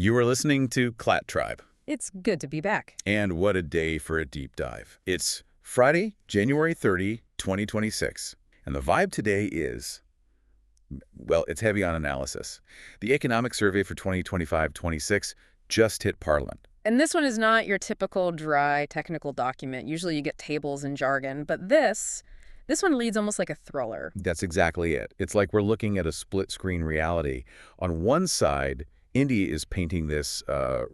You are listening to CLAT Tribe. It's good to be back. And what a day for a deep dive. It's Friday, January 30, 2026. And the vibe today is, well, it's heavy on analysis. The economic survey for 2025-26 just hit Parliament. And this one is not your typical dry technical document. Usually you get tables and jargon, but this one reads almost like a thriller. That's exactly it. It's like we're looking at a split-screen reality. On one side, India is painting this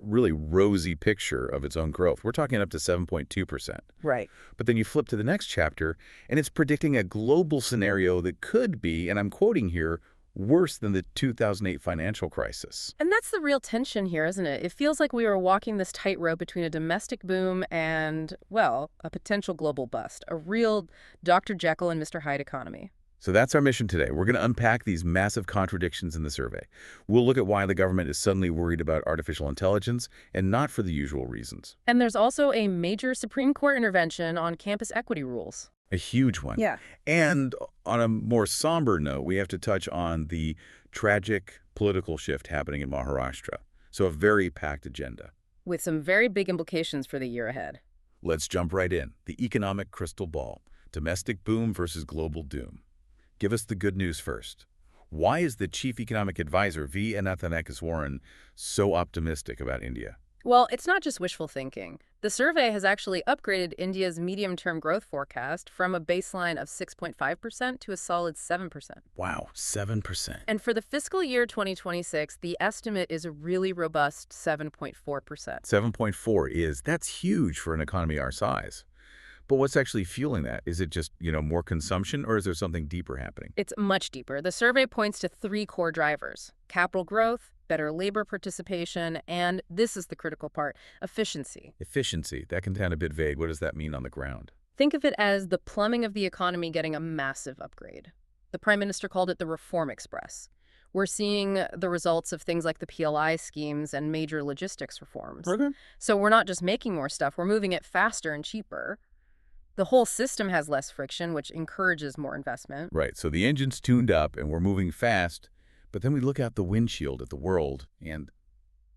really rosy picture of its own growth. We're talking up to 7.2%. Right. But then you flip to the next chapter, and it's predicting a global scenario that could be, and I'm quoting here, worse than the 2008 financial crisis. And that's the real tension here, isn't it? It feels like we are walking this tightrope between a domestic boom and, well, a potential global bust, a real Dr. Jekyll and Mr. Hyde economy. So that's our mission today. We're going to unpack these massive contradictions in the survey. We'll look at why the government is suddenly worried about artificial intelligence and not for the usual reasons. And there's also a major Supreme Court intervention on campus equity rules. A huge one. Yeah. And on a more somber note, we have to touch on the tragic political shift happening in Maharashtra. So a very packed agenda. With some very big implications for the year ahead. Let's jump right in. The economic crystal ball. Domestic boom versus global doom. Give us the good news first. Why is the chief economic advisor, V. Nathanakiswaran, so optimistic about India? Well, it's not just wishful thinking. The survey has actually upgraded India's medium-term growth forecast from a baseline of 6.5% to a solid 7%. Wow, 7%. And for the fiscal year 2026, the estimate is a really robust 7.4%. 7.4 that's huge for an economy our size. But what's actually fueling that? Is it just, more consumption, or is there something deeper happening? It's much deeper. The survey points to three core drivers: capital growth, better labor participation, and this is the critical part, efficiency. Efficiency. That can sound a bit vague. What does that mean on the ground? Think of it as the plumbing of the economy getting a massive upgrade. The Prime Minister called it the Reform Express. We're seeing the results of things like the PLI schemes and major logistics reforms. Okay. So we're not just making more stuff, we're moving it faster and cheaper. The whole system has less friction, which encourages more investment. Right. So the engine's tuned up and we're moving fast, but then we look out the windshield at the world and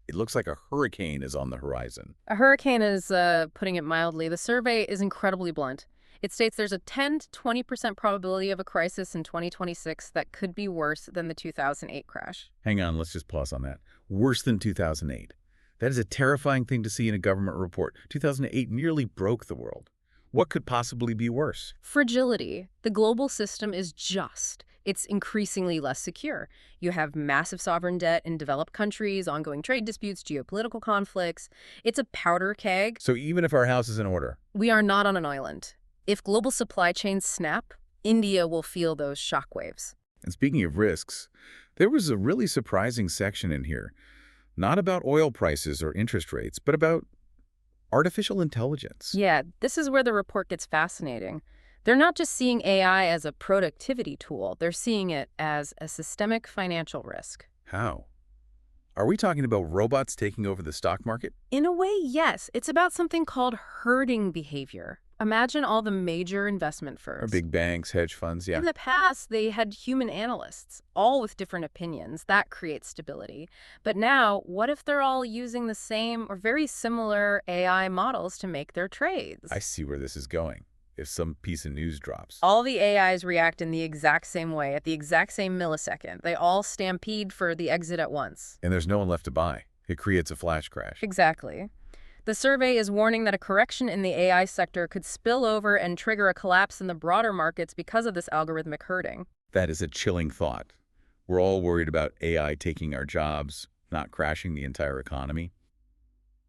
it looks like a hurricane is on the horizon. A hurricane is, putting it mildly. The survey is incredibly blunt. It states there's a 10 to 20% probability of a crisis in 2026 that could be worse than the 2008 crash. Hang on, let's just pause on that. Worse than 2008. That is a terrifying thing to see in a government report. 2008 nearly broke the world. What could possibly be worse? Fragility. The global system is just. It's increasingly less secure. You have massive sovereign debt in developed countries, ongoing trade disputes, geopolitical conflicts. It's a powder keg. So even if our house is in order? We are not on an island. If global supply chains snap, India will feel those shockwaves. And speaking of risks, there was a really surprising section in here. Not about oil prices or interest rates, but about artificial intelligence. Yeah, this is where the report gets fascinating. They're not just seeing AI as a productivity tool. They're seeing it as a systemic financial risk. How? Are we talking about robots taking over the stock market? In a way, yes. It's about something called herding behavior. Imagine all the major investment firms. Or big banks, hedge funds, yeah. In the past, they had human analysts, all with different opinions. That creates stability. But now, what if they're all using the same or very similar AI models to make their trades? I see where this is going. If some piece of news drops. All the AIs react in the exact same way, at the exact same millisecond. They all stampede for the exit at once. And there's no one left to buy. It creates a flash crash. Exactly. The survey is warning that a correction in the AI sector could spill over and trigger a collapse in the broader markets because of this algorithmic herding. That is a chilling thought. We're all worried about AI taking our jobs, not crashing the entire economy.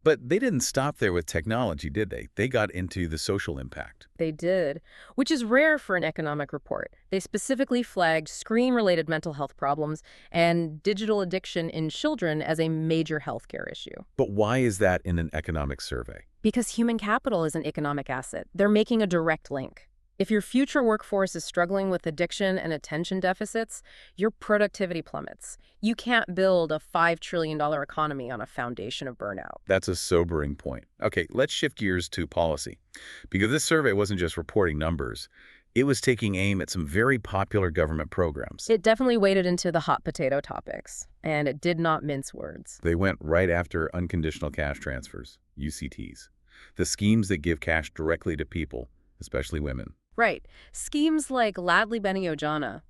But they didn't stop there with technology, did they? They got into the social impact. They did, which is rare for an economic report. They specifically flagged screen-related mental health problems and digital addiction in children as a major healthcare issue. But why is that in an economic survey? Because human capital is an economic asset. They're making a direct link. If your future workforce is struggling with addiction and attention deficits, your productivity plummets. You can't build a $5 trillion economy on a foundation of burnout. That's a sobering point. Okay, let's shift gears to policy. Because this survey wasn't just reporting numbers. It was taking aim at some very popular government programs. It definitely waded into the hot potato topics, and it did not mince words. They went right after unconditional cash transfers, UCTs, the schemes that give cash directly to people, especially women. Right. Schemes like Ladli Beni-Ojana.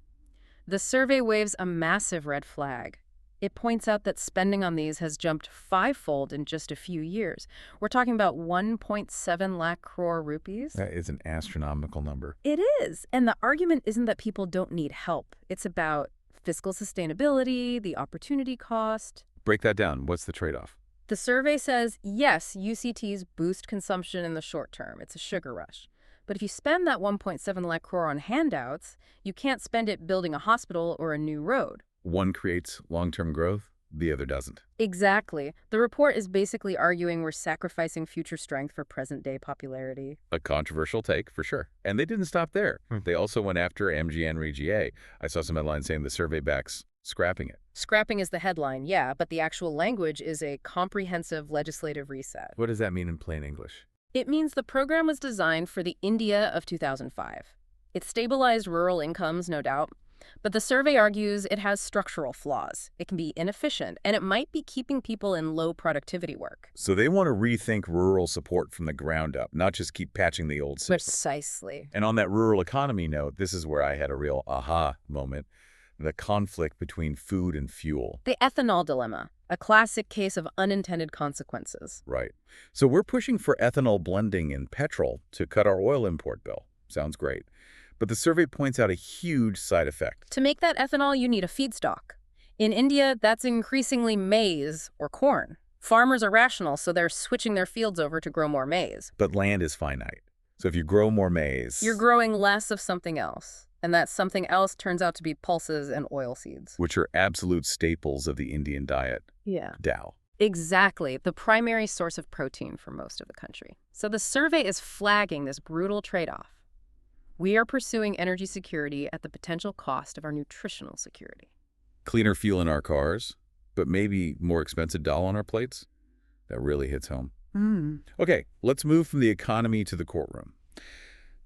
The survey waves a massive red flag. It points out that spending on these has jumped fivefold in just a few years. We're talking about 1.7 lakh crore rupees. That is an astronomical number. It is. And the argument isn't that people don't need help. It's about fiscal sustainability, the opportunity cost. Break that down. What's the trade-off? The survey says, yes, UCTs boost consumption in the short term. It's a sugar rush. But if you spend that 1.7 lakh crore on handouts, you can't spend it building a hospital or a new road. One creates long-term growth, the other doesn't. Exactly. The report is basically arguing we're sacrificing future strength for present-day popularity. A controversial take, for sure. And they didn't stop there. They also went after MGN Regie. I saw some headlines saying the survey backs scrapping it. Scrapping is the headline, yeah, but the actual language is a comprehensive legislative reset. What does that mean in plain English? It means the program was designed for the India of 2005. It stabilized rural incomes, no doubt, but the survey argues it has structural flaws. It can be inefficient, and it might be keeping people in low productivity work. So they want to rethink rural support from the ground up, not just keep patching the old system. Precisely. And on that rural economy note, this is where I had a real aha moment. The conflict between food and fuel. The ethanol dilemma, a classic case of unintended consequences. Right. So we're pushing for ethanol blending in petrol to cut our oil import bill. Sounds great. But the survey points out a huge side effect. To make that ethanol, you need a feedstock. In India, that's increasingly maize or corn. Farmers are rational, so they're switching their fields over to grow more maize. But land is finite. So if you grow more maize... You're growing less of something else. And that something else turns out to be pulses and oil seeds. Which are absolute staples of the Indian diet. Yeah. Dow. Exactly. The primary source of protein for most of the country. So the survey is flagging this brutal trade-off. We are pursuing energy security at the potential cost of our nutritional security. Cleaner fuel in our cars, but maybe more expensive dal on our plates? That really hits home. Okay, let's move from the economy to the courtroom.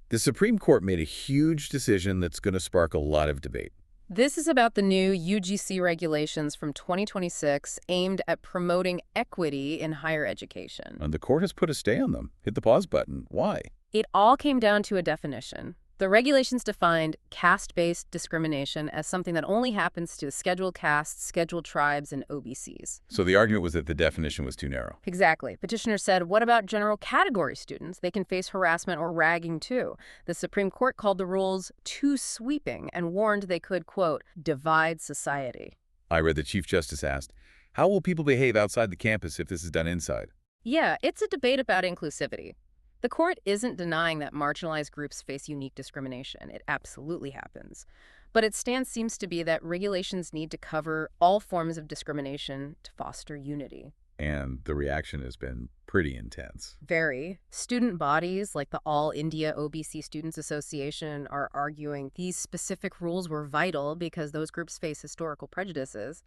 The Supreme Court made a huge decision that's going to spark a lot of debate. This is about the new UGC regulations from 2026 aimed at promoting equity in higher education. And the court has put a stay on them. Hit the pause button. Why? It all came down to a definition. The regulations defined caste-based discrimination as something that only happens to scheduled castes, scheduled tribes, and OBCs. So the argument was that the definition was too narrow. Exactly. Petitioners said, what about general category students? They can face harassment or ragging too. The Supreme Court called the rules too sweeping and warned they could, quote, divide society. I read the Chief Justice asked, how will people behave outside the campus if this is done inside? Yeah, it's a debate about inclusivity. The court isn't denying that marginalized groups face unique discrimination. It absolutely happens. But its stance seems to be that regulations need to cover all forms of discrimination to foster unity. And the reaction has been pretty intense. Very. Student bodies like the All India OBC Students Association are arguing these specific rules were vital because those groups face historical prejudices.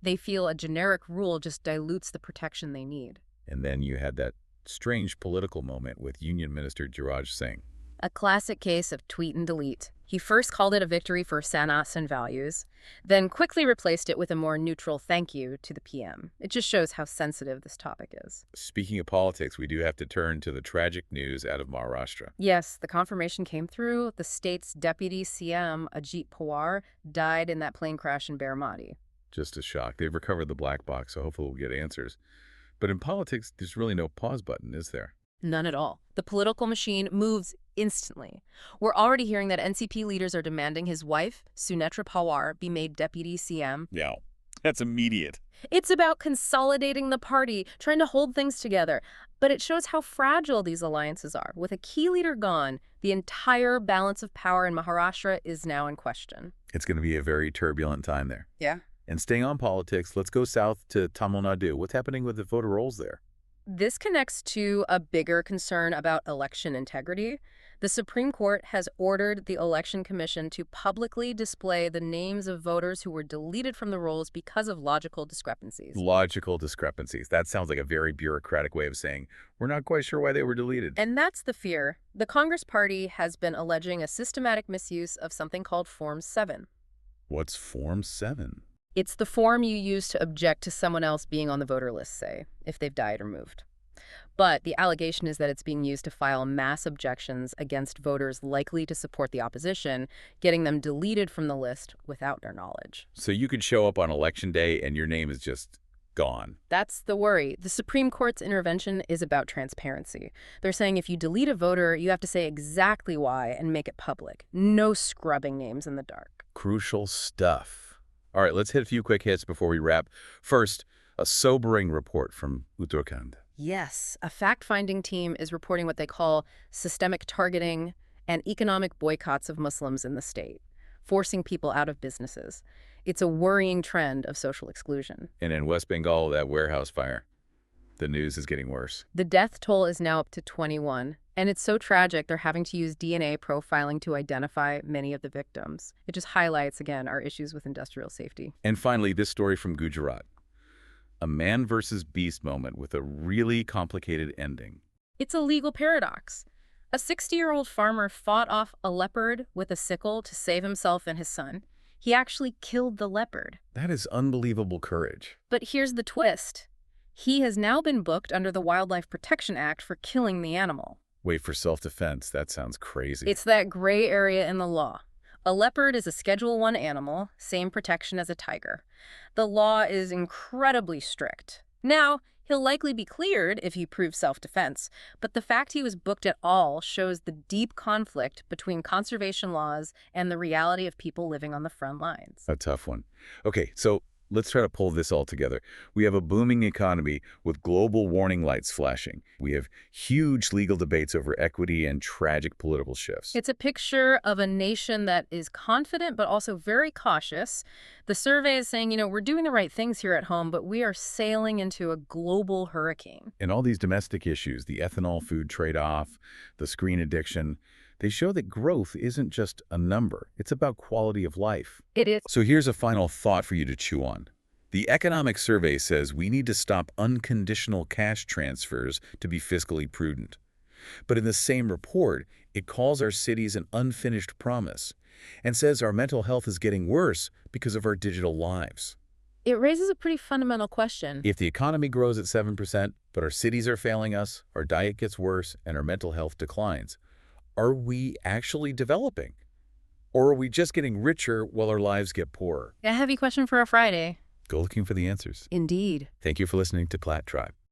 They feel a generic rule just dilutes the protection they need. And then you had that strange political moment with Union Minister Jiraj Singh. A classic case of tweet and delete. He first called it a victory for Sanathan values, then quickly replaced it with a more neutral thank you to the PM. It just shows how sensitive this topic is. Speaking of politics, we do have to turn to the tragic news out of Maharashtra. Yes, the confirmation came through. The state's deputy CM, Ajit Pawar, died in that plane crash in Baramati. Just a shock. They've recovered the black box, so hopefully we'll get answers. But in politics, there's really no pause button, is there? None at all. The political machine moves instantly. We're already hearing that NCP leaders are demanding his wife, Sunetra Pawar, be made deputy CM. Yeah, that's immediate. It's about consolidating the party, trying to hold things together. But it shows how fragile these alliances are. With a key leader gone, the entire balance of power in Maharashtra is now in question. It's going to be a very turbulent time there. Yeah. And staying on politics, let's go south to Tamil Nadu. What's happening with the voter rolls there? This connects to a bigger concern about election integrity. The Supreme Court has ordered the Election Commission to publicly display the names of voters who were deleted from the rolls because of logical discrepancies. Logical discrepancies. That sounds like a very bureaucratic way of saying we're not quite sure why they were deleted. And that's the fear. The Congress Party has been alleging a systematic misuse of something called Form 7. What's Form 7? It's the form you use to object to someone else being on the voter list, say, if they've died or moved. But the allegation is that it's being used to file mass objections against voters likely to support the opposition, getting them deleted from the list without their knowledge. So you could show up on Election Day and your name is just gone. That's the worry. The Supreme Court's intervention is about transparency. They're saying if you delete a voter, you have to say exactly why and make it public. No scrubbing names in the dark. Crucial stuff. All right, let's hit a few quick hits before we wrap. First, a sobering report from Uttarakhand. Yes, a fact-finding team is reporting what they call systemic targeting and economic boycotts of Muslims in the state, forcing people out of businesses. It's a worrying trend of social exclusion. And in West Bengal, that warehouse fire, the news is getting worse. The death toll is now up to 21, and it's so tragic they're having to use DNA profiling to identify many of the victims. It just highlights, again, our issues with industrial safety. And finally, this story from Gujarat. A man versus beast moment with a really complicated ending. It's a legal paradox. A 60-year-old farmer fought off a leopard with a sickle to save himself and his son. He actually killed the leopard. That is unbelievable courage. But here's the twist. He has now been booked under the Wildlife Protection Act for killing the animal. Wait, for self-defense? That sounds crazy. It's that gray area in the law. A leopard is a Schedule I animal, same protection as a tiger. The law is incredibly strict. Now, he'll likely be cleared if he proves self-defense, but the fact he was booked at all shows the deep conflict between conservation laws and the reality of people living on the front lines. A tough one. Okay, so let's try to pull this all together. We have a booming economy with global warning lights flashing. We have huge legal debates over equity and tragic political shifts. It's a picture of a nation that is confident but also very cautious. The survey is saying, we're doing the right things here at home, but we are sailing into a global hurricane. And all these domestic issues, the ethanol food trade-off, the screen addiction, they show that growth isn't just a number. It's about quality of life. It is. So here's a final thought for you to chew on. The economic survey says we need to stop unconditional cash transfers to be fiscally prudent. But in the same report, it calls our cities an unfinished promise and says our mental health is getting worse because of our digital lives. It raises a pretty fundamental question. If the economy grows at 7%, but our cities are failing us, our diet gets worse, and our mental health declines, are we actually developing? Or are we just getting richer while our lives get poorer? A heavy question for a Friday. Go looking for the answers. Indeed. Thank you for listening to CLAT Tribe.